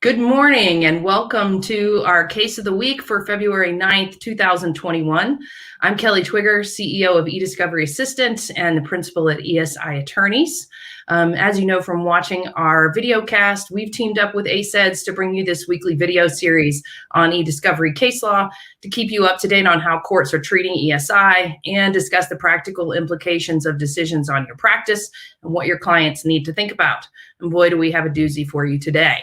Good morning and welcome to our case of the week for February 9th, 2021. I'm Kelly Twigger, CEO of eDiscovery Assistant and the principal at ESI Attorneys. As you know from watching our video cast, we've teamed up with 𝐴𝐳𝐬𝐬𝐻 to bring you this weekly video series on eDiscovery case law to keep you up to date on how courts are treating ESI and discuss the practical implications of decisions on your practice and what your clients need to think about. And boy, do we have a doozy for you today.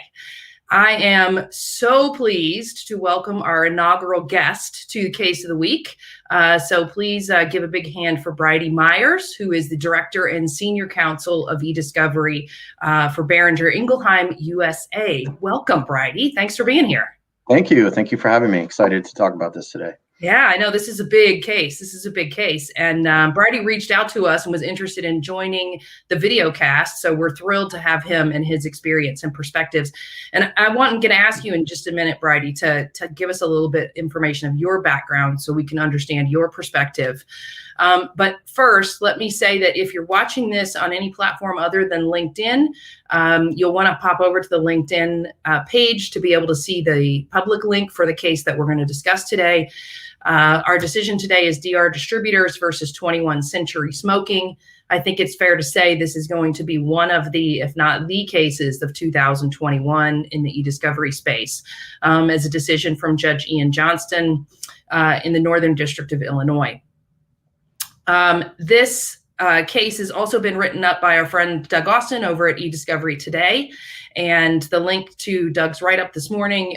I am so pleased to welcome our inaugural guest to the case of the week. So please give a big hand for Briordy Meyers, who is the director and senior counsel of eDiscovery for Boehringer Ingelheim, USA. Welcome, Briordy. Thanks for being here. Thank you. Thank you for having me. Excited to talk about this today. Yeah, I know this is a big case. This is a big case. And Briordy reached out to us and was interested in joining the video cast. So we're thrilled to have him and his experience and perspectives. And I'm going to ask you in just a minute, Briordy, to give us a little bit information of your background so we can understand your perspective. But first, let me say that if you're watching this on any platform other than LinkedIn, you'll want to pop over to the LinkedIn page to be able to see the public link for the case that we're going to discuss today. Our decision today is DR Distributors versus 21 Century Smoking. I think it's fair to say this is going to be one of the, if not the cases of 2021 in the eDiscovery space, as a decision from Judge Ian Johnston in the Northern District of Illinois. This case has also been written up by our friend Doug Austin over at eDiscovery Today. And the link to Doug's write-up this morning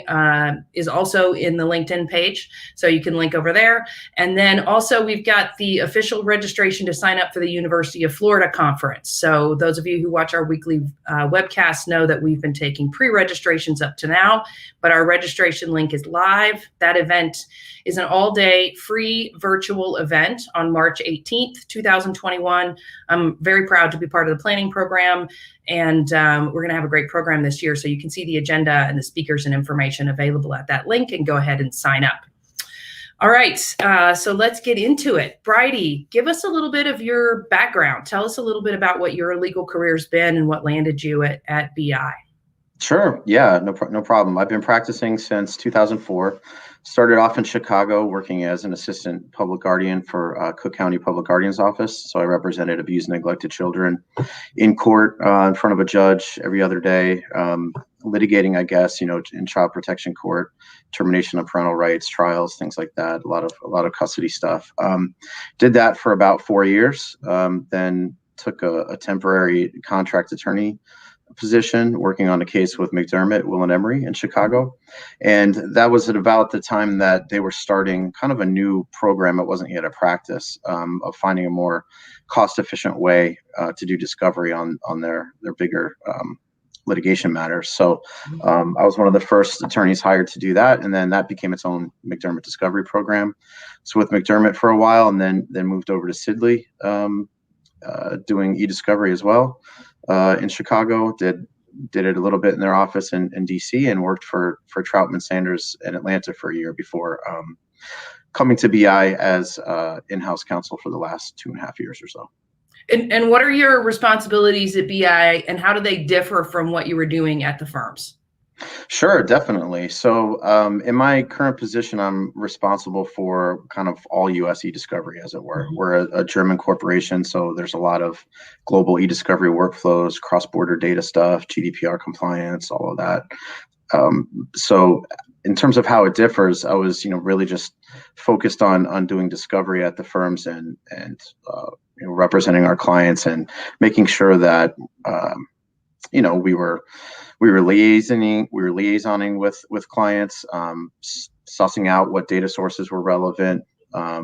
is also in the LinkedIn page. So you can link over there. And then also we've got the official registration to sign up for the University of Florida conference. So those of you who watch our weekly webcasts know that we've been taking pre-registrations up to now, but our registration link is live. That event is an all-day free virtual event on March 18th, 2021. I'm very proud to be part of the planning program. And we're going to have a great program this year. So you can see the agenda and the speakers and information available at that link and go ahead and sign up. All right, so let's get into it. Briordy, give us a little bit of your background. Tell us a little bit about what your legal career's been and what landed you at BI. Sure. Yeah, no problem. I've been practicing since 2004. Started off in Chicago working as an assistant public guardian for Cook County Public Guardian's Office. So I represented abused and neglected children in court in front of a judge every other day, litigating, I guess, in child protection court, termination of parental rights, trials, things like that. A lot of custody stuff. Did that for about 4 years. Then took a temporary contract attorney position working on a case with McDermott, Will and Emery in Chicago. And that was at about the time that they were starting kind of a new program. It wasn't yet a practice of finding a more cost efficient way to do discovery on their bigger litigation matters. So I was one of the first attorneys hired to do that. And then that became its own McDermott discovery program. So with McDermott for a while, and then moved over to Sidley doing eDiscovery as well. In Chicago, did it a little bit in their office in DC, and worked for Troutman Sanders in Atlanta for a year before coming to BI as in-house counsel for the last 2.5 years or so. And what are your responsibilities at BI, and how do they differ from what you were doing at the firms? Sure, definitely. So in my current position, I'm responsible for kind of all US eDiscovery, as it were. We're a German corporation, so there's a lot of global eDiscovery workflows, cross-border data stuff, GDPR compliance, all of that. So in terms of how it differs, I was really just focused on doing discovery at the firms and representing our clients and making sure that we were liaisoning with clients, sussing out what data sources were relevant,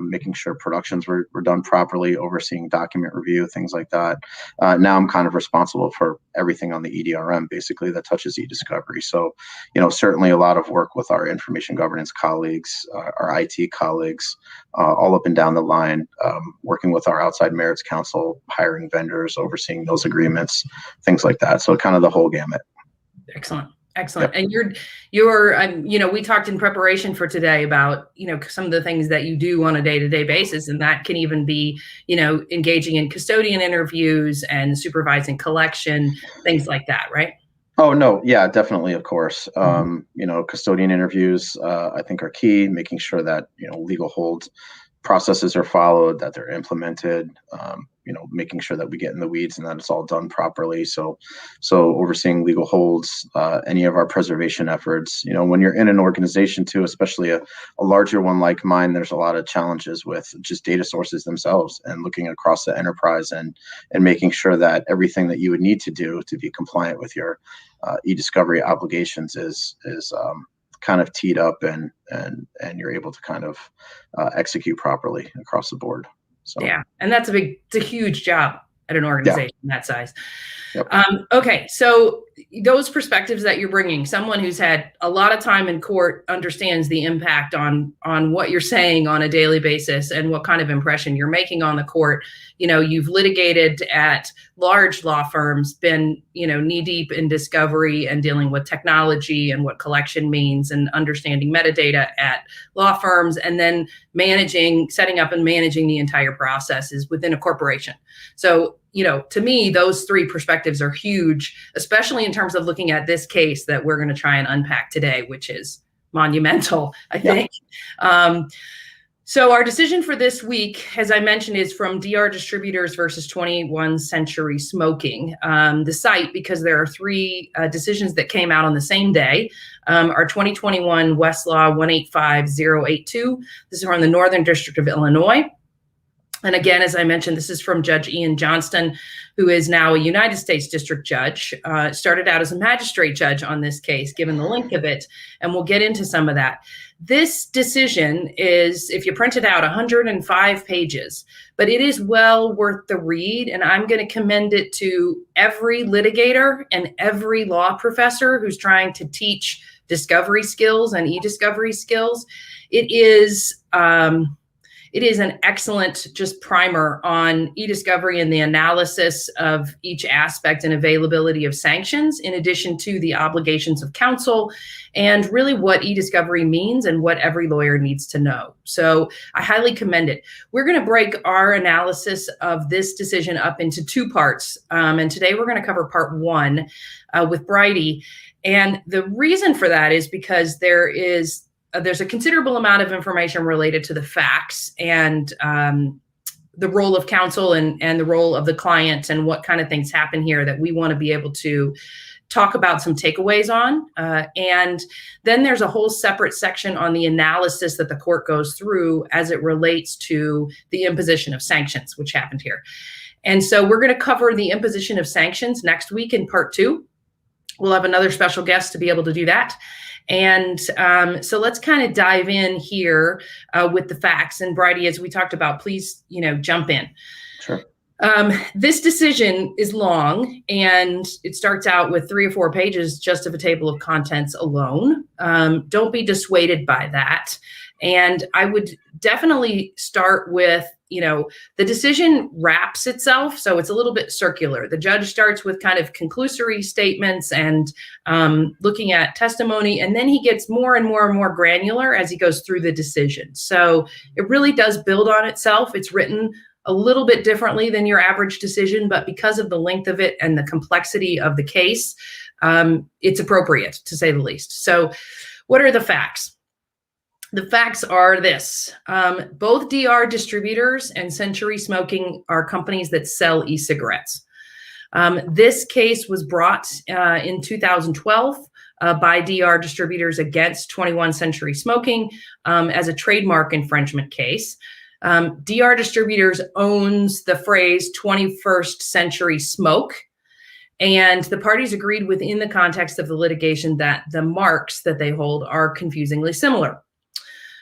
making sure productions were done properly, overseeing document review, things like that. Now I'm kind of responsible for everything on the EDRM, basically, that touches eDiscovery. So, certainly a lot of work with our information governance colleagues, our IT colleagues, all up and down the line, working with our outside merits counsel, hiring vendors, overseeing those agreements, things like that. So kind of the whole gamut. Excellent. Excellent. Yep. And you're, we talked in preparation for today about, some of the things that you do on a day-to-day basis. And that can even be, engaging in custodian interviews and supervising collection, things like that, right? Oh, no. Yeah, definitely. Of course. Custodian interviews, I think are key, making sure that, legal hold processes are followed, that they're implemented, making sure that we get in the weeds and that it's all done properly. So overseeing legal holds, any of our preservation efforts, when you're in an organization too, especially a larger one like mine, there's a lot of challenges with just data sources themselves and looking across the enterprise and making sure that everything that you would need to do to be compliant with your eDiscovery obligations is kind of teed up and you're able to kind of execute properly across the board. So yeah, and it's a huge job at an organization that size. Yep. Okay, so those perspectives that you're bringing, someone who's had a lot of time in court understands the impact on what you're saying on a daily basis and what kind of impression you're making on the court. You've litigated at large law firms, been, knee deep in discovery and dealing with technology and what collection means and understanding metadata at law firms, and then setting up and managing the entire processes within a corporation. So, to me, those three perspectives are huge, especially in terms of looking at this case that we're going to try and unpack today, which is monumental, I think. So our decision for this week, as I mentioned, is from DR Distributors versus 21st Century Smoking. The site, because there are three decisions that came out on the same day, are 2021 Westlaw 185082. This is from the Northern District of Illinois. And again, as I mentioned, this is from Judge Ian Johnston, who is now a United States District Judge. Started out as a magistrate judge on this case, given the length of it, and we'll get into some of that. This decision is, if you print it out, 105 pages, but it is well worth the read, and I'm going to commend it to every litigator and every law professor who's trying to teach discovery skills and e-discovery skills. It is an excellent just primer on eDiscovery and the analysis of each aspect and availability of sanctions, in addition to the obligations of counsel and really what eDiscovery means and what every lawyer needs to know. So I highly commend it. We're going to break our analysis of this decision up into two parts. And today we're going to cover part one with Briordy. And the reason for that is because there's a considerable amount of information related to the facts and the role of counsel and the role of the client and what kind of things happen here that we want to be able to talk about some takeaways on. And then there's a whole separate section on the analysis that the court goes through as it relates to the imposition of sanctions, which happened here. And so we're going to cover the imposition of sanctions next week in part two. We'll have another special guest to be able to do that. And so let's kind of dive in here with the facts. And Briordy, as we talked about, please, jump in. Sure. This decision is long, and it starts out with 3 or 4 pages just of a table of contents alone. Don't be dissuaded by that. And I would definitely start with, the decision wraps itself. So it's a little bit circular. The judge starts with kind of conclusory statements and looking at testimony, and then he gets more and more and more granular as he goes through the decision. So it really does build on itself. It's written a little bit differently than your average decision, but because of the length of it and the complexity of the case, it's appropriate, to say the least. So what are the facts? The facts are this. Both DR Distributors and Century Smoking are companies that sell e-cigarettes. This case was brought in 2012 by DR Distributors against 21st Century Smoking as a trademark infringement case. DR Distributors owns the phrase 21st Century Smoke, and the parties agreed within the context of the litigation that the marks that they hold are confusingly similar.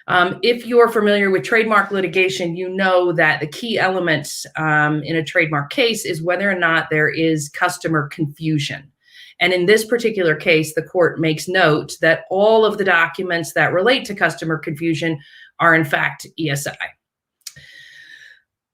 If you're familiar with trademark litigation, you know that the key elements in a trademark case is whether or not there is customer confusion. And in this particular case, the court makes note that all of the documents that relate to customer confusion are in fact ESI.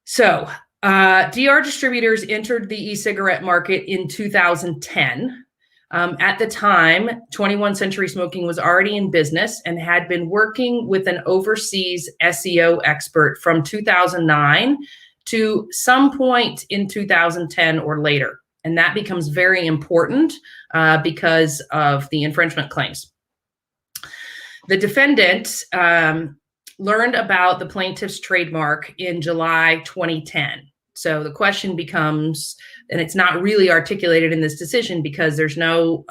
So DR Distributors entered the e-cigarette market in 2010. At the time, 21st Century Smoking was already in business and had been working with an overseas SEO expert from 2009 to some point in 2010 or later. And that becomes very important because of the infringement claims. The defendant learned about the plaintiff's trademark in July 2010. So the question becomes, and it's not really articulated in this decision because there's no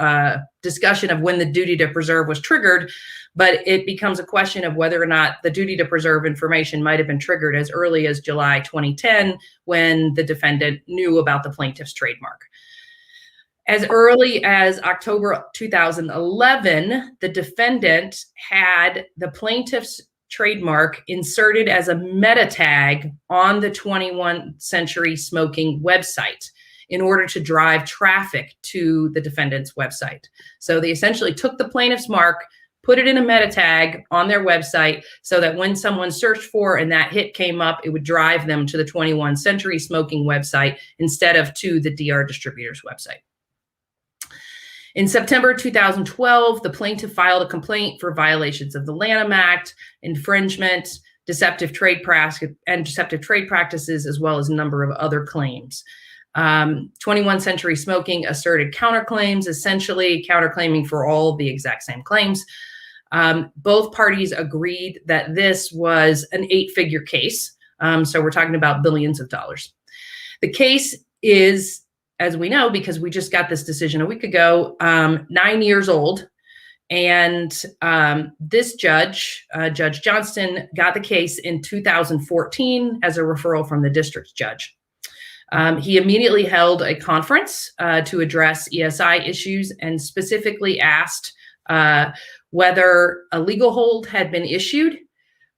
discussion of when the duty to preserve was triggered, but it becomes a question of whether or not the duty to preserve information might have been triggered as early as July 2010 when the defendant knew about the plaintiff's trademark. As early as October 2011, the defendant had the plaintiff's trademark inserted as a meta tag on the 21st Century Smoking website in order to drive traffic to the defendant's website. So they essentially took the plaintiff's mark, put it in a meta tag on their website so that when someone searched for and that hit came up, it would drive them to the 21st Century Smoking website instead of to the DR Distributors website. In September 2012, the plaintiff filed a complaint for violations of the Lanham Act, infringement, deceptive trade practices, as well as a number of other claims. 21st Century Smoking asserted counterclaims, essentially counterclaiming for all of the exact same claims. Both parties agreed that this was an 8-figure case. So we're talking about billions of dollars. The case is, as we know, because we just got this decision a week ago, 9 years old. And this judge, Judge Johnston, got the case in 2014 as a referral from the district judge. He immediately held a conference to address ESI issues and specifically asked whether a legal hold had been issued,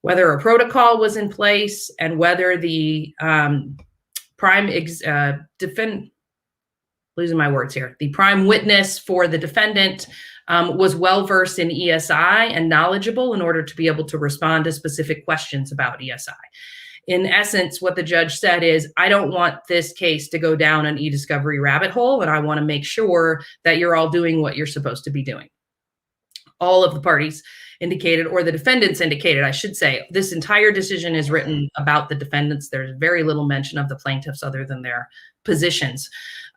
whether a protocol was in place, and whether the the prime witness for the defendant was well-versed in ESI and knowledgeable in order to be able to respond to specific questions about ESI. In essence, what the judge said is, I don't want this case to go down an eDiscovery rabbit hole, and I want to make sure that you're all doing what you're supposed to be doing. All of the parties indicated, or the defendants indicated, I should say, this entire decision is written about the defendants. There's very little mention of the plaintiffs other than their positions.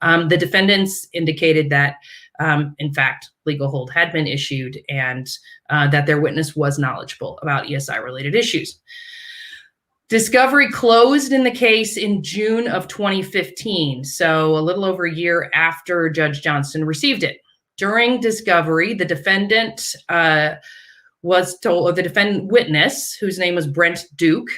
The defendants indicated that, in fact, legal hold had been issued and that their witness was knowledgeable about ESI-related issues. Discovery closed in the case in June of 2015, so a little over a year after Judge Johnston received it. During discovery, the defendant was told, or the defendant witness, whose name was Brent Duke,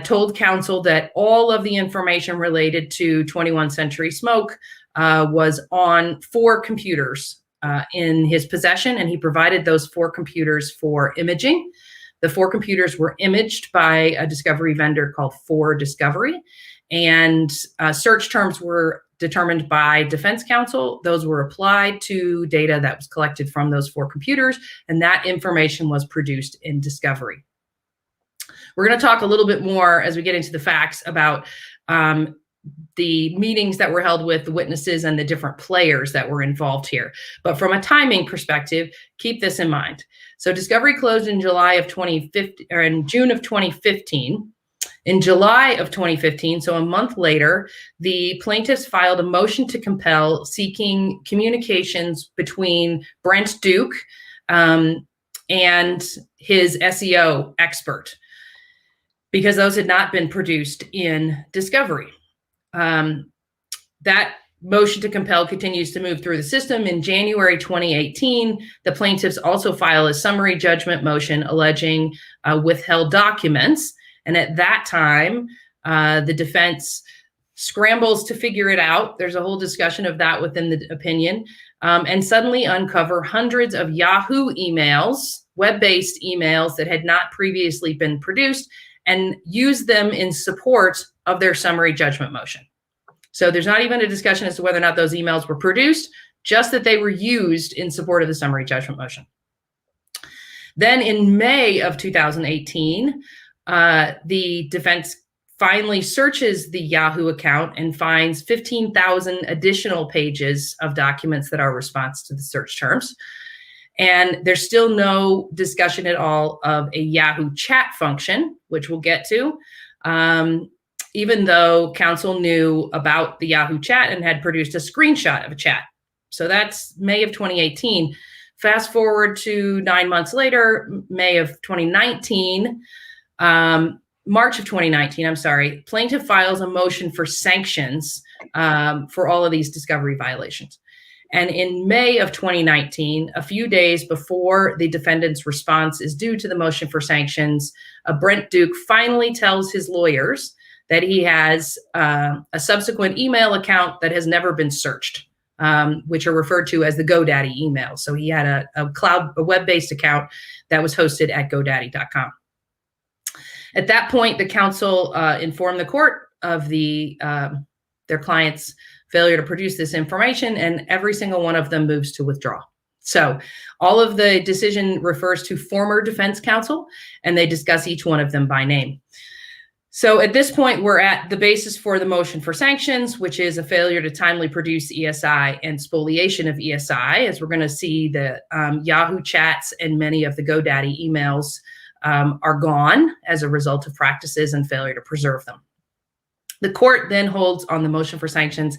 told counsel that all of the information related to 21st Century Smoke was on 4 computers in his possession, and he provided those 4 computers for imaging. The 4 computers were imaged by a discovery vendor called 4Discovery, and search terms were determined by defense counsel. Those were applied to data that was collected from those 4 computers, and that information was produced in discovery. We're going to talk a little bit more as we get into the facts about the meetings that were held with the witnesses and the different players that were involved here. But from a timing perspective, keep this in mind. So discovery closed in July of 2015, or in June of 2015. In July of 2015, so a month later, the plaintiffs filed a motion to compel seeking communications between Brent Duke and his SEO expert, because those had not been produced in discovery. That motion to compel continues to move through the system. In January 2018, the plaintiffs also file a summary judgment motion alleging withheld documents. And at that time, the defense scrambles to figure it out. There's a whole discussion of that within the opinion, and suddenly uncover hundreds of Yahoo emails, web-based emails that had not previously been produced, and use them in support of their summary judgment motion. So there's not even a discussion as to whether or not those emails were produced, just that they were used in support of the summary judgment motion. Then in May of 2018, the defense finally searches the Yahoo account and finds 15,000 additional pages of documents that are response to the search terms. And there's still no discussion at all of a Yahoo chat function, which we'll get to. even though counsel knew about the Yahoo chat and had produced a screenshot of a chat. So that's May of 2018. Fast forward to 9 months later, May of 2019, March of 2019, I'm sorry, plaintiff files a motion for sanctions for all of these discovery violations. And in May of 2019, a few days before the defendant's response is due to the motion for sanctions, Brent Duke finally tells his lawyers that he has a subsequent email account that has never been searched, which are referred to as the GoDaddy emails. So he had a web-based account that was hosted at GoDaddy.com. At that point, the counsel informed the court of their client's failure to produce this information, and every single one of them moves to withdraw. So all of the decision refers to former defense counsel, and they discuss each one of them by name. So at this point, we're at the basis for the motion for sanctions, which is a failure to timely produce ESI and spoliation of ESI, as we're going to see the Yahoo chats and many of the GoDaddy emails are gone as a result of practices and failure to preserve them. The court then holds on the motion for sanctions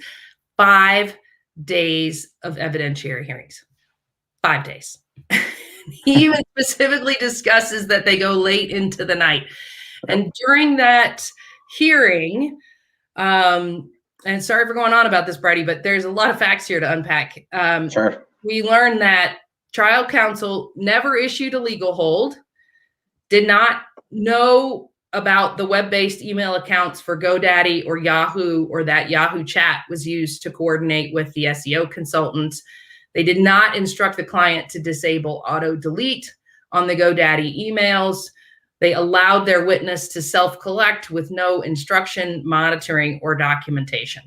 5 days of evidentiary hearings. 5 days. He even specifically discusses that they go late into the night. And during that hearing, and sorry for going on about this, Briordy, but there's a lot of facts here to unpack. Sure. We learned that trial counsel never issued a legal hold, did not know about the web-based email accounts for GoDaddy or Yahoo, or that Yahoo chat was used to coordinate with the SEO consultants. They did not instruct the client to disable auto-delete on the GoDaddy emails. They allowed their witness to self-collect with no instruction, monitoring, or documentation.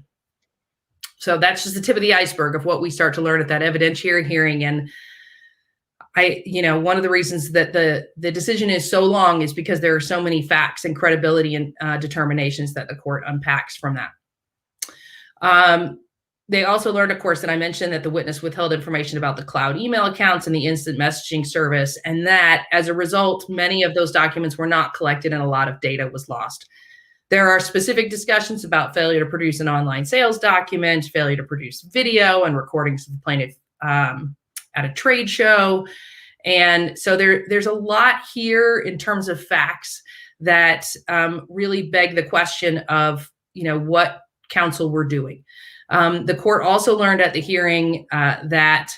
So that's just the tip of the iceberg of what we start to learn at that evidentiary hearing. And one of the reasons that the decision is so long is because there are so many facts and credibility and determinations that the court unpacks from that. They also learned, of course, that I mentioned that the witness withheld information about the cloud email accounts and the instant messaging service, and that as a result, many of those documents were not collected and a lot of data was lost. There are specific discussions about failure to produce an online sales document, failure to produce video and recordings of the plaintiff at a trade show. And so there's a lot here in terms of facts that really beg the question of, what counsel were doing. The court also learned at the hearing that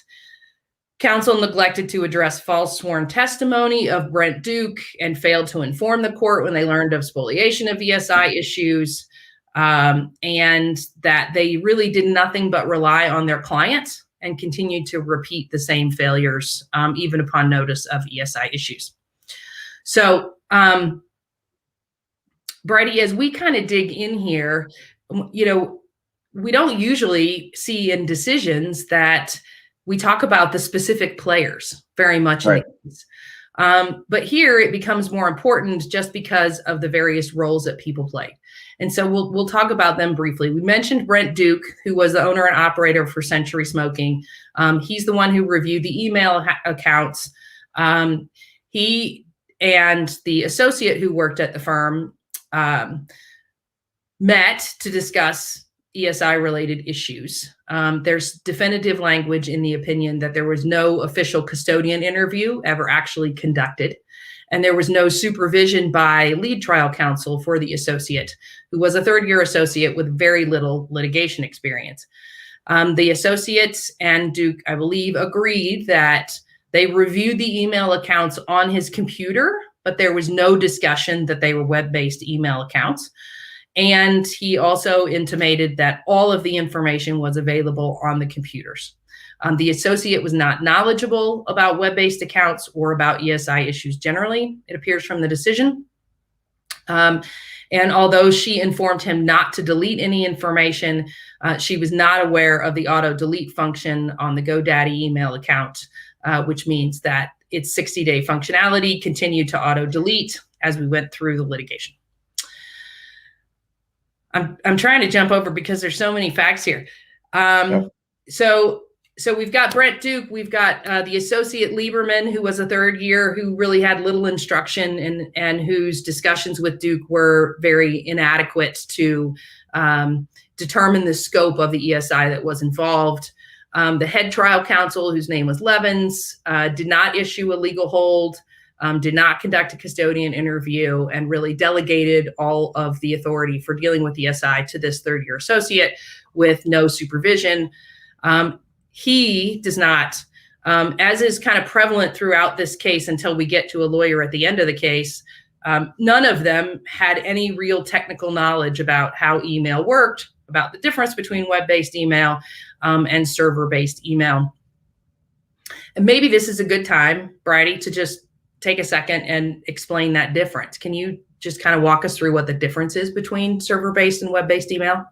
counsel neglected to address false sworn testimony of Brent Duke and failed to inform the court when they learned of spoliation of ESI issues, and that they really did nothing but rely on their clients and continued to repeat the same failures, even upon notice of ESI issues. So, Briordy, as we kind of dig in here, we don't usually see in decisions that we talk about the specific players very much. Right. But here it becomes more important just because of the various roles that people play. And so we'll talk about them briefly. We mentioned Brent Duke, who was the owner and operator for Century Smoking. He's the one who reviewed the email accounts. He and the associate who worked at the firm met to discuss ESI-related issues. There's definitive language in the opinion that there was no official custodian interview ever actually conducted, and there was no supervision by lead trial counsel for the associate, who was a third-year associate with very little litigation experience. The associates and Duke, I believe, agreed that they reviewed the email accounts on his computer, but there was no discussion that they were web-based email accounts. And he also intimated that all of the information was available on the computers. The associate was not knowledgeable about web-based accounts or about ESI issues generally, it appears from the decision. And although she informed him not to delete any information, she was not aware of the auto-delete function on the GoDaddy email account, which means that its 60-day functionality continued to auto-delete as we went through the litigation. I'm trying to jump over because there's so many facts here. Yeah. So So we've got Brent Duke, we've got the associate Lieberman, who was a third year, who really had little instruction and whose discussions with Duke were very inadequate to determine the scope of the ESI that was involved. The head trial counsel, whose name was Levins, did not issue a legal hold, did not conduct a custodian interview, and really delegated all of the authority for dealing with ESI to this third year associate with no supervision. He does not, as is kind of prevalent throughout this case until we get to a lawyer at the end of the case, none of them had any real technical knowledge about how email worked, about the difference between web-based email and server-based email. And maybe this is a good time, Briordy, to just take a second and explain that difference. Can you just kind of walk us through what the difference is between server-based and web-based email?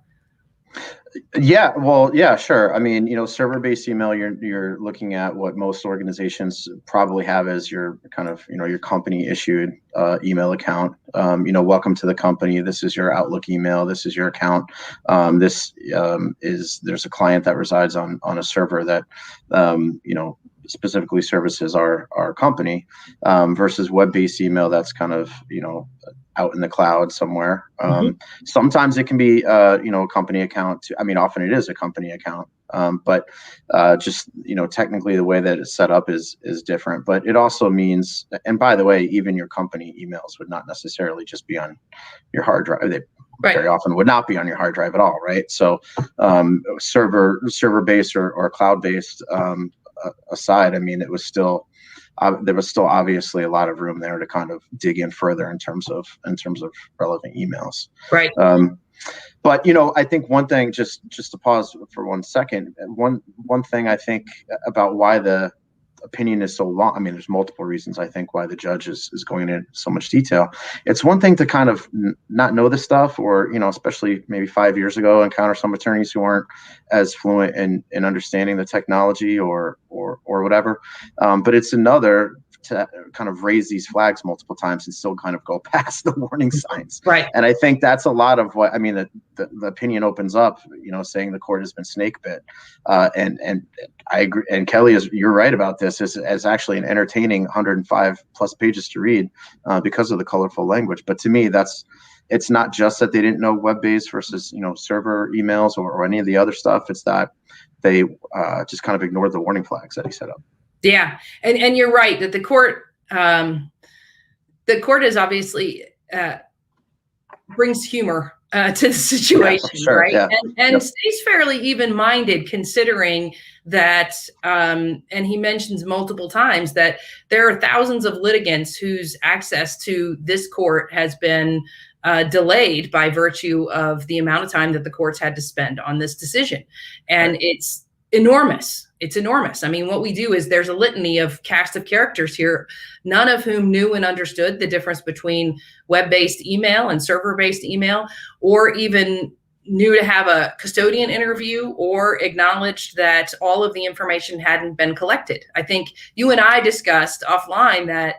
Yeah, well, yeah, sure. I mean, server-based email, you're looking at what most organizations probably have as your kind of, your company issued email account. Welcome to the company. This is your Outlook email. This is your account. There's a client that resides on a server that, specifically services our company, versus web-based email that's kind of, out in the cloud somewhere. Sometimes it can be, a company account. Often it is a company account. But just, technically the way that it's set up is different. But it also means, and by the way, even your company emails would not necessarily just be on your hard drive. They very often would not be on your hard drive at all, right? So server-based or cloud-based aside, it was still there was still obviously a lot of room there to kind of dig in further in terms of relevant emails. Right. But I think one thing, just to pause for 1 second, one thing I think about why the opinion is so long. There's multiple reasons I think why the judge is going into so much detail. It's one thing to kind of not know this stuff, or especially maybe 5 years ago, encounter some attorneys who aren't as fluent in understanding the technology or whatever. But it's another to kind of raise these flags multiple times and still kind of go past the warning signs. Right. And I think that's a lot of what, the opinion opens up, saying the court has been snake bit. And I agree. And Kelly, you're right about this, is actually an entertaining 105 plus pages to read because of the colorful language. But to me, it's not just that they didn't know web-based versus, server emails or any of the other stuff. It's that they just kind of ignored the warning flags that he set up. Yeah, and you're right that the court is obviously brings humor to the situation, right? Yeah. And stays fairly even-minded, considering that, and he mentions multiple times that there are thousands of litigants whose access to this court has been delayed by virtue of the amount of time that the courts had to spend on this decision, and it's enormous. It's enormous. What we do is there's a litany of cast of characters here, none of whom knew and understood the difference between web-based email and server-based email, or even knew to have a custodian interview or acknowledged that all of the information hadn't been collected. I think you and I discussed offline that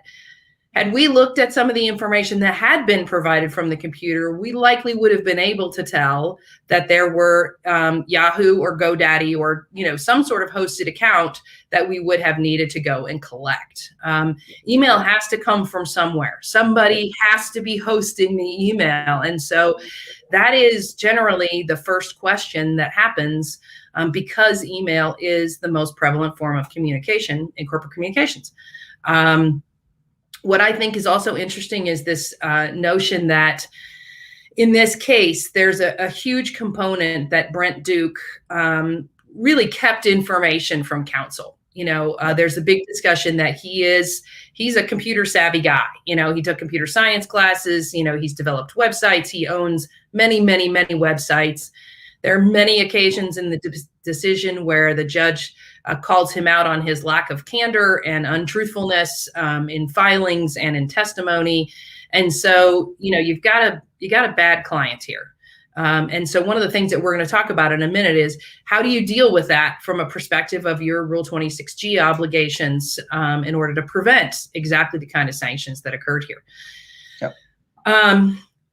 had we looked at some of the information that had been provided from the computer, we likely would have been able to tell that there were Yahoo or GoDaddy or some sort of hosted account that we would have needed to go and collect. Email has to come from somewhere. Somebody has to be hosting the email. And so that is generally the first question that happens because email is the most prevalent form of communication in corporate communications. What I think is also interesting is this notion that in this case, there's a huge component that Brent Duke really kept information from counsel. There's a big discussion that he's a computer savvy guy. He took computer science classes, he's developed websites. He owns many, many, many websites. There are many occasions in the decision where the judge calls him out on his lack of candor and untruthfulness in filings and in testimony. And so, you got a bad client here. And so one of the things that we're going to talk about in a minute is how do you deal with that from a perspective of your Rule 26G obligations in order to prevent exactly the kind of sanctions that occurred here. Yep.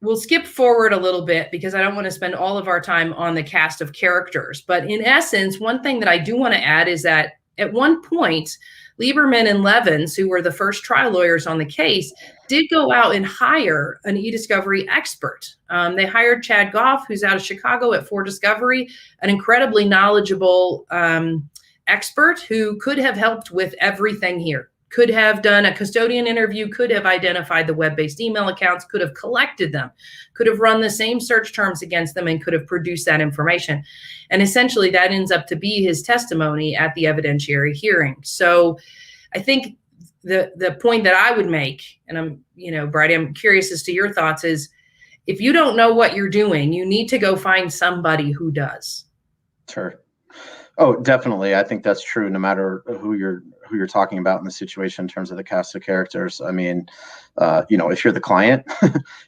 we'll skip forward a little bit because I don't want to spend all of our time on the cast of characters. But in essence, one thing that I do want to add is that at one point, Lieberman and Levins, who were the first trial lawyers on the case, did go out and hire an eDiscovery expert. They hired Chad Goff, who's out of Chicago at For Discovery, an incredibly knowledgeable expert who could have helped with everything here. Could have done a custodian interview, could have identified the web-based email accounts, could have collected them, could have run the same search terms against them, and could have produced that information. And essentially that ends up to be his testimony at the evidentiary hearing. So I think the point that I would make, and I'm, Briordy, I'm curious as to your thoughts, is if you don't know what you're doing, you need to go find somebody who does. Sure. Oh, definitely. I think that's true no matter who you're talking about in the situation in terms of the cast of characters. I mean, if you're the client,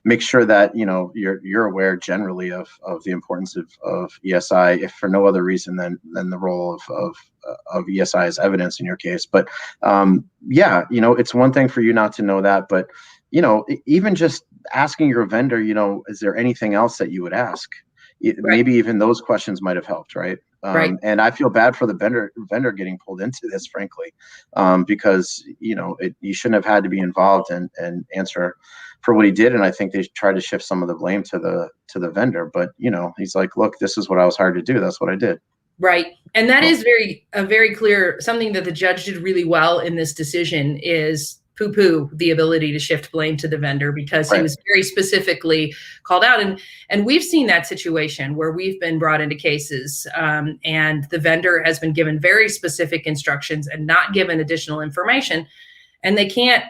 make sure that, you're aware generally of the importance of ESI, if for no other reason than the role of ESI as evidence in your case. But it's one thing for you not to know that, but, even just asking your vendor, is there anything else that you would ask? Right. Maybe even those questions might have helped, right? Right. And I feel bad for the vendor getting pulled into this, frankly, because you shouldn't have had to be involved and answer for what he did. And I think they tried to shift some of the blame to the vendor. But he's like, look, this is what I was hired to do. That's what I did. Right. And that is very clear. Something that the judge did really well in this decision is poo-poo the ability to shift blame to the vendor, because he was very specifically called out. And we've seen that situation where we've been brought into cases and the vendor has been given very specific instructions and not given additional information, and they can't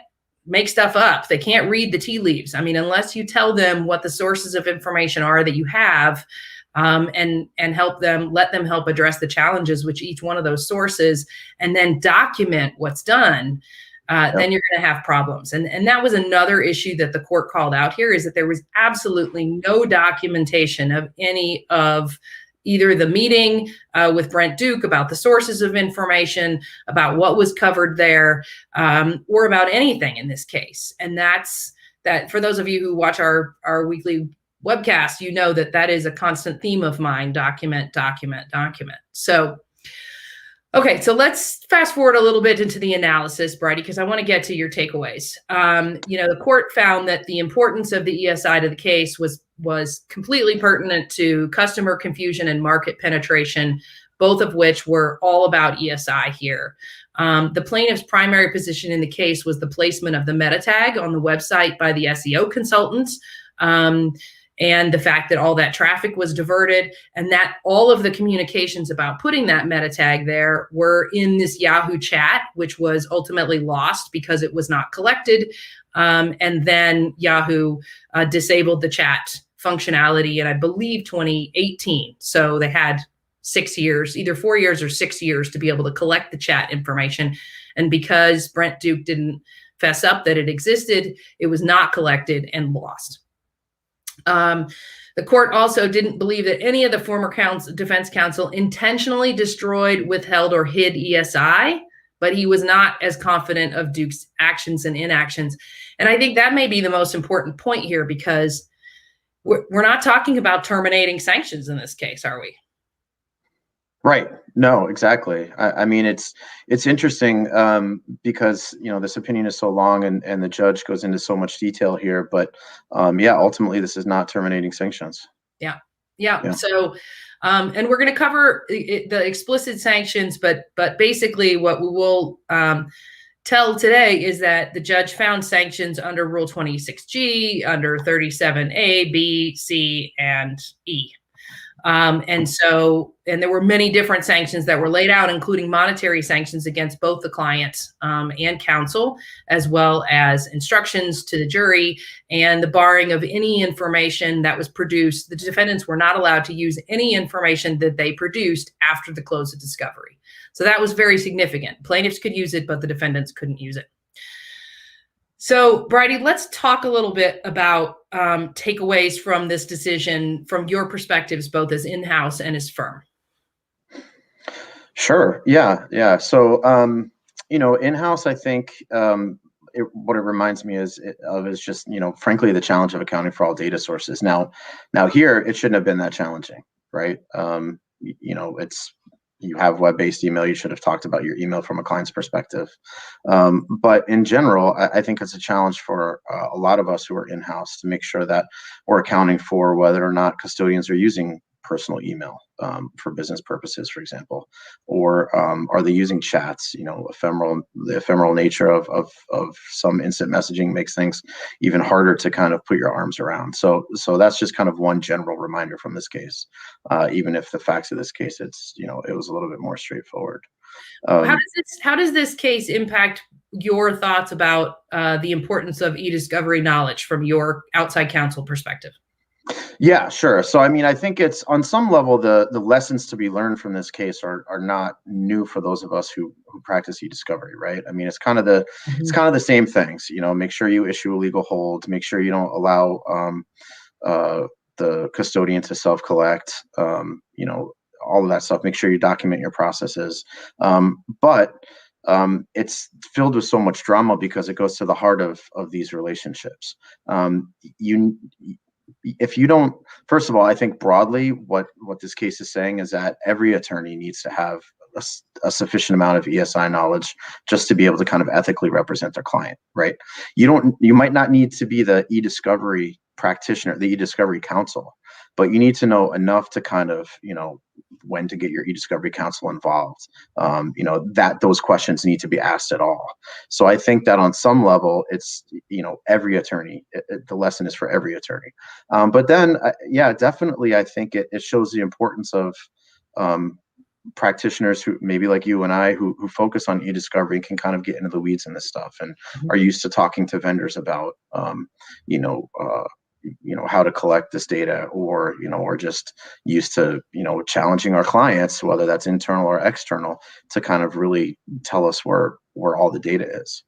make stuff up. They can't read the tea leaves. I mean, unless you tell them what the sources of information are that you have, and let them help address the challenges with each one of those sources, and then document what's done, then you're going to have problems. And that was another issue that the court called out here, is that there was absolutely no documentation of any of either the meeting with Brent Duke about the sources of information, about what was covered there, or about anything in this case. And that's that. For those of you who watch our weekly webcast, that is a constant theme of mine: document, document, document. So okay, so let's fast forward a little bit into the analysis, Briordy, because I want to get to your takeaways. The court found that the importance of the ESI to the case was completely pertinent to customer confusion and market penetration, both of which were all about ESI here. The plaintiff's primary position in the case was the placement of the meta tag on the website by the SEO consultants, and the fact that all that traffic was diverted, and that all of the communications about putting that meta tag there were in this Yahoo chat, which was ultimately lost because it was not collected. And then Yahoo disabled the chat functionality in, I believe, 2018. So they had 6 years, either 4 years or 6 years, to be able to collect the chat information. And because Brent Duke didn't fess up that it existed, it was not collected and lost. The court also didn't believe that any of the former defense counsel intentionally destroyed, withheld, or hid ESI, but he was not as confident of Duke's actions and inactions. And I think that may be the most important point here, because we're not talking about terminating sanctions in this case, are we? Right. No, exactly. I mean, it's interesting because, this opinion is so long and the judge goes into so much detail here. But ultimately, this is not terminating sanctions. Yeah. So and we're going to cover the explicit sanctions. But basically what we will tell today is that the judge found sanctions under Rule 26G, under 37A, B, C, and E. And there were many different sanctions that were laid out, including monetary sanctions against both the client and counsel, as well as instructions to the jury and the barring of any information that was produced. The defendants were not allowed to use any information that they produced after the close of discovery. So that was very significant. Plaintiffs could use it, but the defendants couldn't use it. So, Briordy, let's talk a little bit about takeaways from this decision from your perspectives, both as in-house and as firm. Sure. Yeah. So, in-house, I think, what it reminds me is just, frankly, the challenge of accounting for all data sources. Now here, it shouldn't have been that challenging, right? You have web-based email. You should have talked about your email from a client's perspective. But in general, I think it's a challenge for a lot of us who are in-house to make sure that we're accounting for whether or not custodians are using personal email for business purposes, for example, or are they using chats? The ephemeral nature of some instant messaging makes things even harder to kind of put your arms around. So that's just kind of one general reminder from this case, even if the facts of this case, it was a little bit more straightforward. How does this case impact your thoughts about the importance of eDiscovery knowledge from your outside counsel perspective? Yeah, sure. So, I think it's on some level, the lessons to be learned from this case are not new for those of us who practice eDiscovery, right? It's kind of the same things, make sure you issue a legal hold, make sure you don't allow the custodian to self-collect, all of that stuff, make sure you document your processes. But it's filled with so much drama because it goes to the heart of these relationships. If you don't, first of all, I think broadly what this case is saying is that every attorney needs to have a sufficient amount of ESI knowledge just to be able to kind of ethically represent their client, right? You might not need to be the eDiscovery practitioner, the eDiscovery counsel, but you need to know enough to kind of, when to get your eDiscovery counsel involved, that those questions need to be asked at all. So I think that on some level, it's, every attorney, the lesson is for every attorney. But then, definitely, I think it shows the importance of practitioners who maybe like you and I who focus on eDiscovery and can kind of get into the weeds in this stuff and are used to talking to vendors about, how to collect this data, or just used to, challenging our clients, whether that's internal or external, to kind of really tell us where all the data is.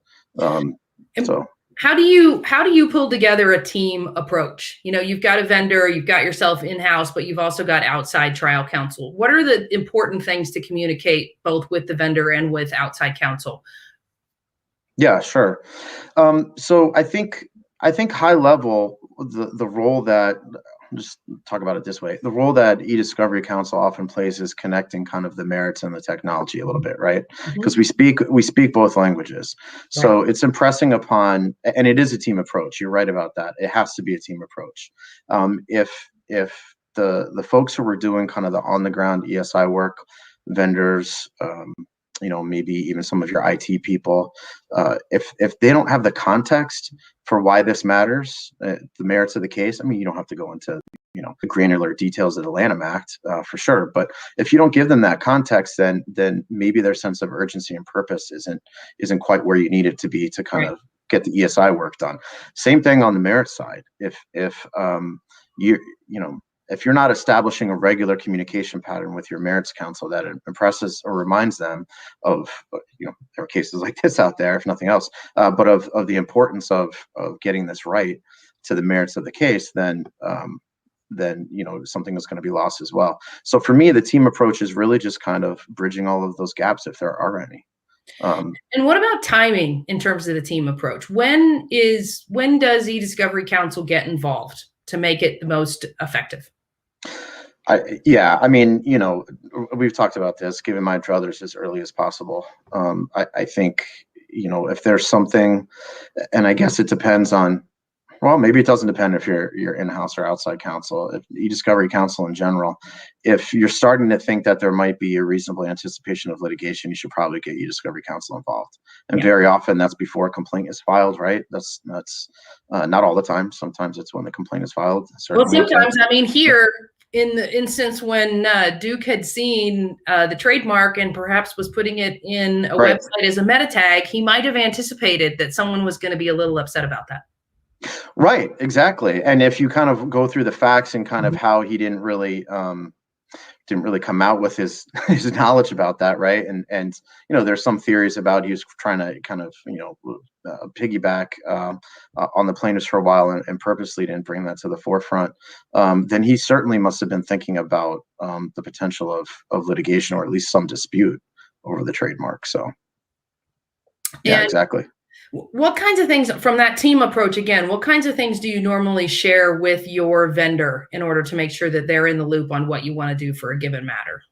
So how do you pull together a team approach? You've got a vendor, you've got yourself in-house, but you've also got outside trial counsel. What are the important things to communicate both with the vendor and with outside counsel? Yeah, sure. So I think high level, the role that, just talk about it this way, the role that eDiscovery counsel often plays is connecting kind of the merits and the technology a little bit, right? Because we speak both languages. So it's impressing upon, and it is a team approach. You're right about that. It has to be a team approach. If the folks who were doing kind of the on the ground ESI work, vendors, maybe even some of your IT people, if they don't have the context for why this matters, the merits of the case, you don't have to go into the granular details of the Lanham Act for sure, but if you don't give them that context, then maybe their sense of urgency and purpose isn't quite where you need it to be to kind of get the ESI work done. Same thing on the merit side. If you're not establishing a regular communication pattern with your merits counsel that impresses or reminds them of, there are cases like this out there, if nothing else, but of the importance of getting this right to the merits of the case, then something is going to be lost as well. So for me, the team approach is really just kind of bridging all of those gaps if there are any. And what about timing in terms of the team approach? When does eDiscovery counsel get involved to make it the most effective? We've talked about this, giving my druthers as early as possible. I think, if there's something, and I guess it depends on, well, maybe it doesn't depend if you're in-house or outside counsel. If eDiscovery counsel in general, if you're starting to think that there might be a reasonable anticipation of litigation, you should probably get eDiscovery counsel involved. And very often that's before a complaint is filed, right? That's not all the time. Sometimes it's when the complaint is filed. Well, sometimes, here in the instance when Duke had seen the trademark and perhaps was putting it in a website as a meta tag, he might have anticipated that someone was going to be a little upset about that. Right, exactly. And if you kind of go through the facts and kind of how he didn't really come out with his knowledge about that, right? And there's some theories about he was trying to kind of piggyback on the plaintiffs for a while and purposely didn't bring that to the forefront. Then he certainly must have been thinking about the potential of litigation, or at least some dispute over the trademark. So yeah, exactly. What kinds of things from that team approach, again, what kinds of things do you normally share with your vendor in order to make sure that they're in the loop on what you want to do for a given matter?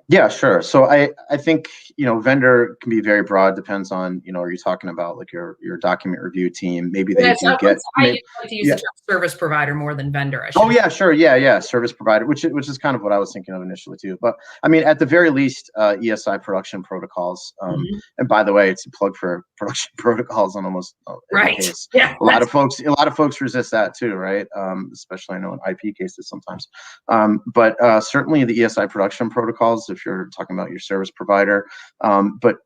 Yeah, sure. So I think, vendor can be very broad, depends on, are you talking about like your document review team? Maybe they Yes, do get, I like to use yeah. the term service provider more than vendor, I Oh should. yeah, sure. Yeah. Service provider, which is kind of what I was thinking of initially too. But I mean, at the very least, ESI production protocols. And by the way, it's a plug for production protocols on almost every Right. case. Yeah. A lot of folks resist that too, right? Especially I know in IP cases sometimes. But certainly the ESI production protocols, if you're talking about your service provider. But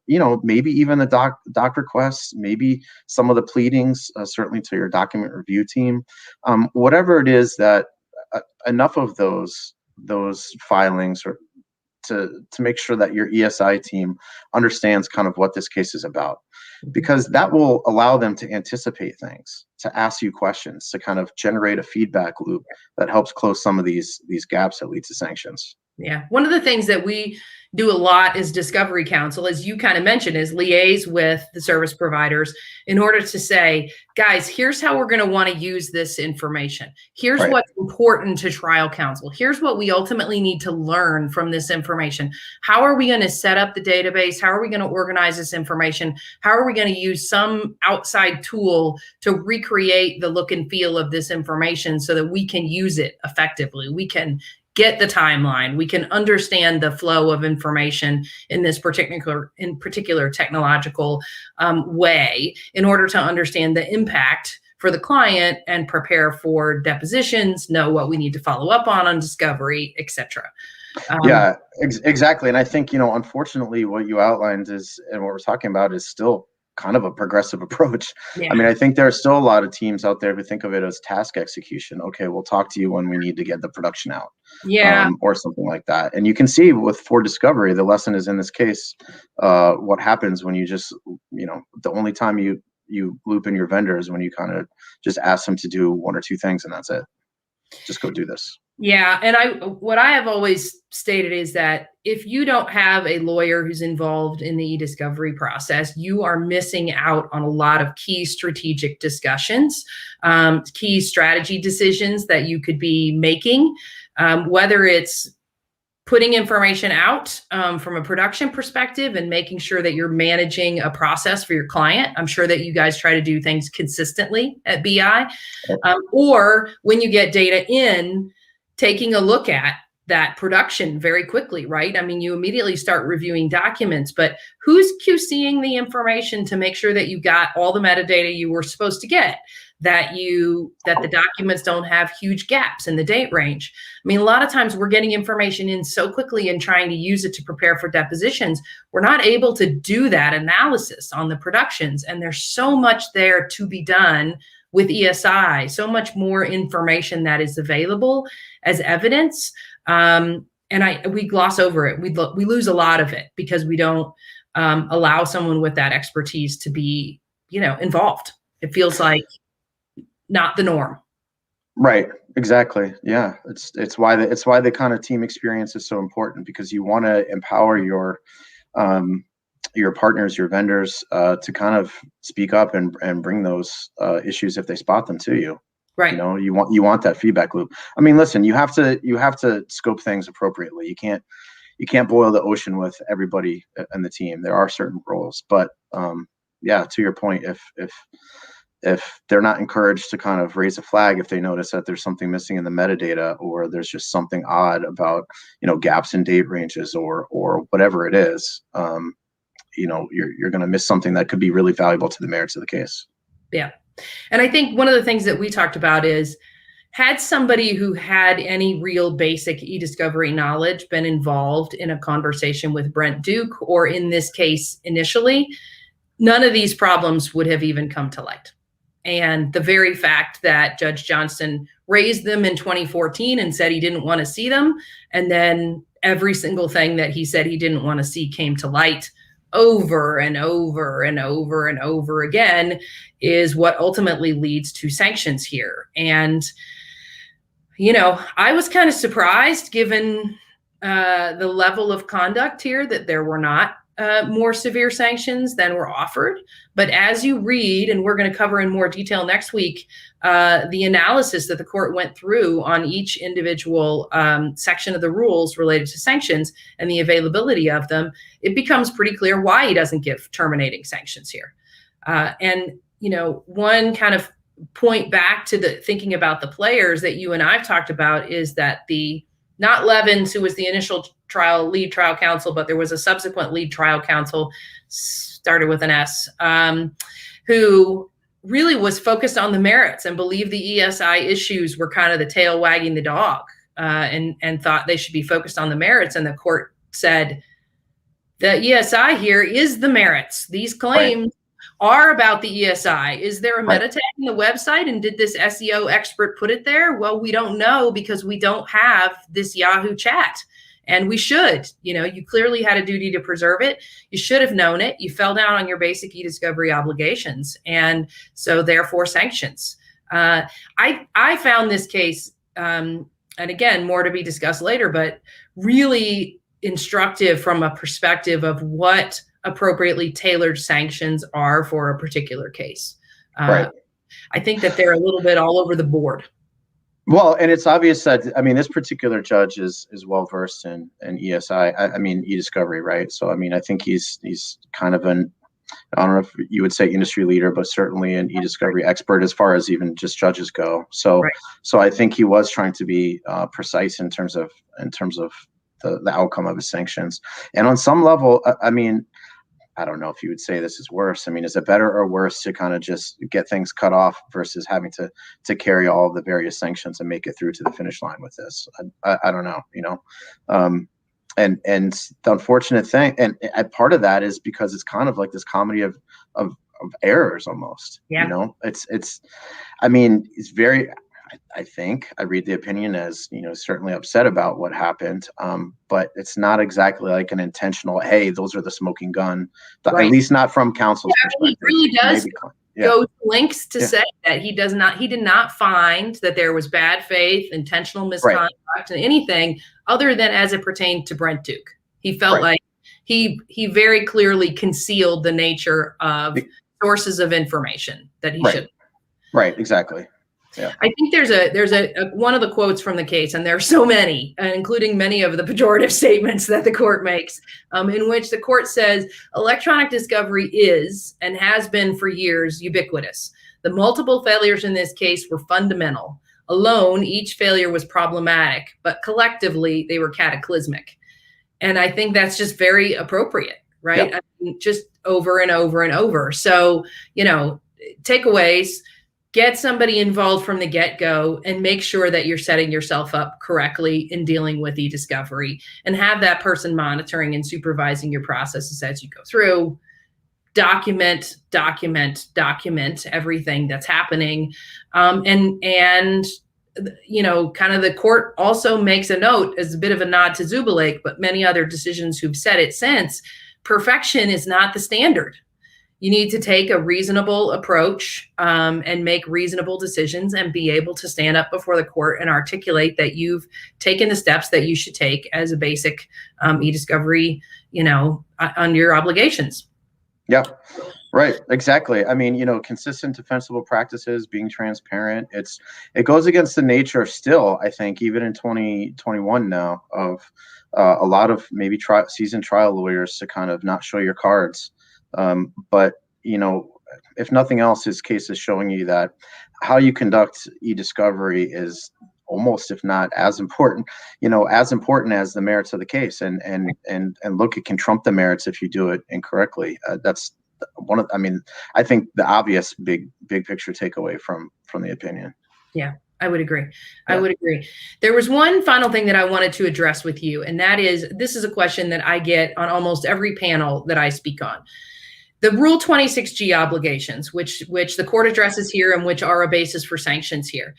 maybe even the doc requests, maybe some of the pleadings, certainly to your document review team, whatever it is that enough of those filings or to make sure that your ESI team understands kind of what this case is about, because that will allow them to anticipate things, to ask you questions, to kind of generate a feedback loop that helps close some of these gaps that lead to sanctions. Yeah. One of the things that we do a lot as discovery counsel, as you kind of mentioned, is liaise with the service providers in order to say, guys, here's how we're going to want to use this information. Here's Right. what's important to trial counsel. Here's what we ultimately need to learn from this information. How are we going to set up the database? How are we going to organize this information? How are we going to use some outside tool to recreate the look and feel of this information so that we can use it effectively? We can get the timeline. We can understand the flow of information in this particular technological way in order to understand the impact for the client and prepare for depositions, know what we need to follow up on discovery, etc. Yeah, exactly. And I think, unfortunately, what you outlined is, and what we're talking about is still kind of a progressive approach. Yeah. I mean, I think there are still a lot of teams out there who think of it as task execution. Okay, we'll talk to you when we need to get the production out. Yeah. Or something like that. And you can see for discovery, the lesson is in this case, what happens when you just, the only time you loop in your vendors when you kind of just ask them to do one or two things and that's it. Just go do this. Yeah. And what I have always stated is that if you don't have a lawyer who's involved in the e-discovery process, you are missing out on a lot of key strategic discussions, key strategy decisions that you could be making, whether it's putting information out from a production perspective and making sure that you're managing a process for your client. I'm sure that you guys try to do things consistently at BI, or when you get data in, taking a look at that production very quickly, right? I mean, you immediately start reviewing documents, but who's QCing the information to make sure that you got all the metadata you were supposed to get, that the documents don't have huge gaps in the date range? I mean, a lot of times we're getting information in so quickly and trying to use it to prepare for depositions. We're not able to do that analysis on the productions. And there's so much there to be done with ESI, so much more information that is available as evidence. And we gloss over it. We lose a lot of it because we don't allow someone with that expertise to be, involved. It feels like not the norm. Right. Exactly. Yeah. It's why the kind of team experience is so important, because you want to empower your partners, your vendors, to kind of speak up and bring those issues if they spot them to you. Right. You want that feedback loop. I mean, listen, you have to scope things appropriately. You can't boil the ocean with everybody in the team. There are certain roles, but yeah, to your point, if they're not encouraged to kind of raise a flag if they notice that there's something missing in the metadata, or there's just something odd about, gaps in date ranges or whatever it is, you're going to miss something that could be really valuable to the merits of the case. Yeah. And I think one of the things that we talked about is, had somebody who had any real basic e-discovery knowledge been involved in a conversation with Brent Duke, or in this case initially, none of these problems would have even come to light. And the very fact that Judge Johnson raised them in 2014 and said he didn't want to see them, and then every single thing that he said he didn't want to see came to light over and over and over and over again, is what ultimately leads to sanctions here. And, I was kind of surprised, given the level of conduct here, that there were not more severe sanctions than were offered. But as you read, and we're going to cover in more detail next week, the analysis that the court went through on each individual section of the rules related to sanctions and the availability of them, it becomes pretty clear why he doesn't give terminating sanctions here. And, you know, one kind of point back to the thinking about the players that you and I've talked about is that not Levins, who was the initial lead trial counsel, but there was a subsequent lead trial counsel, started with an S, who really was focused on the merits and believed the ESI issues were kind of the tail wagging the dog, and thought they should be focused on the merits. And the court said, the ESI here is the merits. These claims are about the ESI. Is there a meta tag in the website? And did this SEO expert put it there? Well, we don't know because we don't have this Yahoo chat. And we should. You know, you clearly had a duty to preserve it. You should have known it. You fell down on your basic eDiscovery obligations. And so therefore sanctions. I found this case, and again, more to be discussed later, but really instructive from a perspective of what appropriately tailored sanctions are for a particular case. I think that they're a little bit all over the board. Well, and it's obvious that, I mean, this particular judge is well versed in ESI. I mean, eDiscovery, right? So, I mean, I think he's kind of an, I don't know if you would say industry leader, but certainly an eDiscovery expert as far as even just judges go. So, so I think he was trying to be precise in terms of the outcome of his sanctions. And on some level, I mean, I don't know if you would say this is worse. I mean, is it better or worse to kind of just get things cut off versus having to carry all of the various sanctions and make it through to the finish line with this? I don't know, you know. And the unfortunate thing, and part of that is because it's kind of like this comedy of errors almost. Yeah. You know, it's I mean, it's very, I think I read the opinion as, you know, certainly upset about what happened, but it's not exactly like an intentional, hey, those are the smoking gun, at least not from counsel's perspective. He really does go to links to say that he did not find that there was bad faith, intentional misconduct, and anything other than as it pertained to Brent Duke. He felt like he very clearly concealed the nature of sources of information that he should. Right, exactly. Yeah. I think there's a one of the quotes from the case, and there are so many, including many of the pejorative statements that the court makes, in which the court says electronic discovery is and has been for years ubiquitous. The multiple failures in this case were fundamental. Alone, each failure was problematic, but collectively they were cataclysmic. And I think that's just very appropriate, right? I mean, just over and over and over. So, you know, takeaways. Get somebody involved from the get-go and make sure that you're setting yourself up correctly in dealing with eDiscovery, and have that person monitoring and supervising your processes as you go through. Document everything that's happening. And you know, kind of the court also makes a note as a bit of a nod to Zuba Lake, but many other decisions who've said it since, perfection is not the standard. You need to take a reasonable approach and make reasonable decisions and be able to stand up before the court and articulate that you've taken the steps that you should take as a basic eDiscovery, you know, under your obligations. Yeah, right. Exactly. I mean, you know, consistent defensible practices, being transparent. It goes against the nature still, I think, even in 2021 now, of a lot of maybe seasoned trial lawyers to kind of not show your cards. But, you know, if nothing else, his case is showing you that how you conduct eDiscovery is almost, if not as important, you know, as important as the merits of the case. And look, it can trump the merits if you do it incorrectly. That's one of, I mean, I think the obvious big picture takeaway from the opinion. Yeah. I would agree. I would agree. There was one final thing that I wanted to address with you, and that is, this is a question that I get on almost every panel that I speak on. The Rule 26G obligations, which the court addresses here and which are a basis for sanctions here.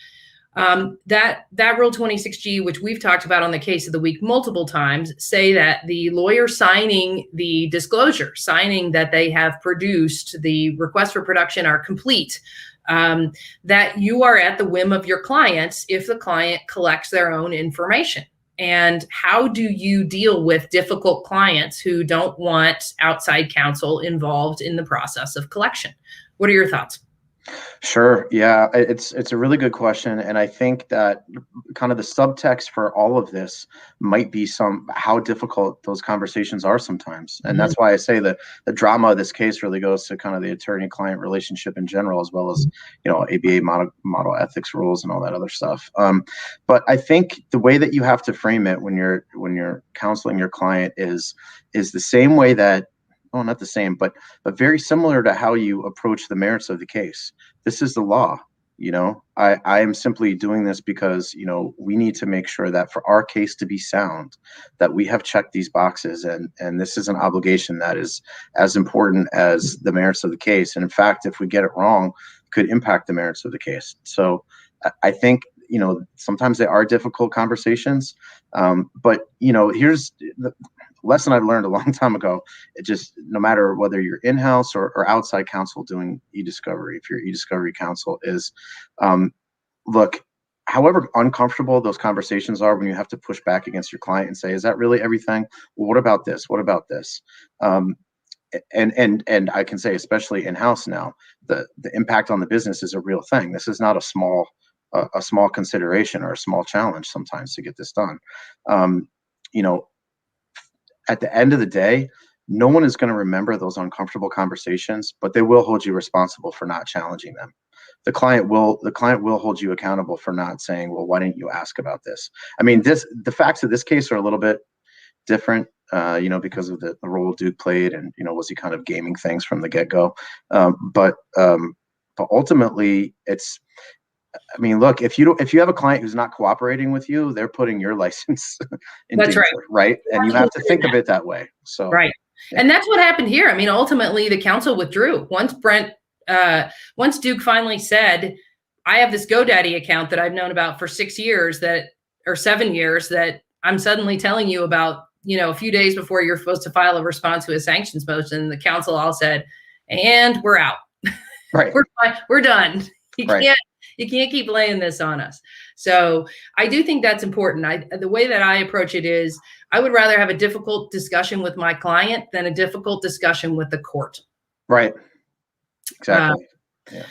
That Rule 26G, which we've talked about on the case of the week multiple times, say that the lawyer signing the disclosure, signing that they have produced the request for production are complete, that you are at the whim of your clients if the client collects their own information. And how do you deal with difficult clients who don't want outside counsel involved in the process of collection? What are your thoughts? Sure. Yeah, it's a really good question, and I think that kind of the subtext for all of this might be how difficult those conversations are sometimes, and that's why I say that the drama of this case really goes to kind of the attorney-client relationship in general, as well as ABA model ethics rules and all that other stuff. But I think the way that you have to frame it when you're counseling your client is the same way that. Well, not the same, but very similar to how you approach the merits of the case. This is the law. I am simply doing this because, we need to make sure that for our case to be sound, that we have checked these boxes, and this is an obligation that is as important as the merits of the case. And in fact, if we get it wrong, it could impact the merits of the case. So I think, sometimes they are difficult conversations. But, here's the lesson I've learned a long time ago. It just, no matter whether you're in-house or outside counsel doing eDiscovery, if you're eDiscovery counsel, is look, however uncomfortable those conversations are when you have to push back against your client and say, is that really everything? Well, what about this? What about this? And I can say, especially in-house now, the impact on the business is a real thing. This is not a small consideration or a small challenge sometimes to get this done. At the end of the day, no one is going to remember those uncomfortable conversations, but they will hold you responsible for not challenging them. The client will hold you accountable for not saying, well, why didn't you ask about this? I mean, the facts of this case are a little bit different, because of the role Duke played, and was he kind of gaming things from the get-go? But ultimately, look, if you have a client who's not cooperating with you, they're putting your license in danger, right? And you have to think of it that way. So right. Yeah. And that's what happened here. I mean, ultimately the counsel withdrew once Duke finally said, I have this GoDaddy account that I've known about for 6 years or 7 years that I'm suddenly telling you about, a few days before you're supposed to file a response to a sanctions motion. The counsel all said, and we're out. Right. We're done. You can't keep laying this on us. So I do think that's important. The way that I approach it is I would rather have a difficult discussion with my client than a difficult discussion with the court. Right. Exactly. Yeah.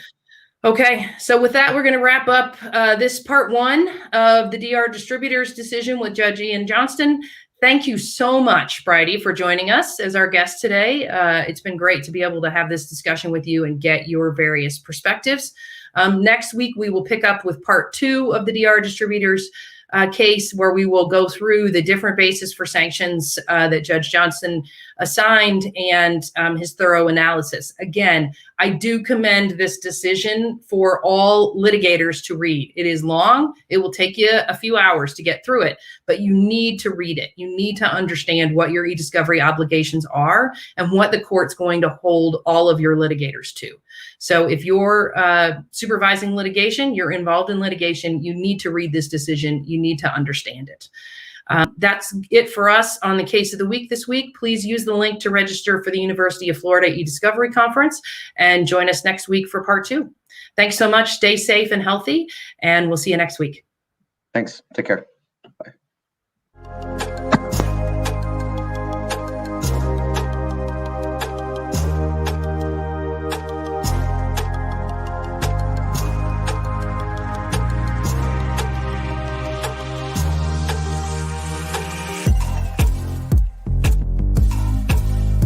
Okay. So with that, we're going to wrap up this part 1 of the DR Distributors decision with Judge Ian Johnston. Thank you so much, Briordy, for joining us as our guest today. It's been great to be able to have this discussion with you and get your various perspectives. Next week, we will pick up with part 2 of the DR Distributors case, where we will go through the different bases for sanctions that Judge Johnston assigned and his thorough analysis. Again, I do commend this decision for all litigators to read. It is long. It will take you a few hours to get through it, but you need to read it. You need to understand what your eDiscovery obligations are and what the court's going to hold all of your litigators to. So if you're supervising litigation, you're involved in litigation, you need to read this decision. You need to understand it. That's it for us on the case of the week this week. Please use the link to register for the University of Florida eDiscovery Conference and join us next week for part 2. Thanks so much. Stay safe and healthy, and we'll see you next week. Thanks. Take care. Bye.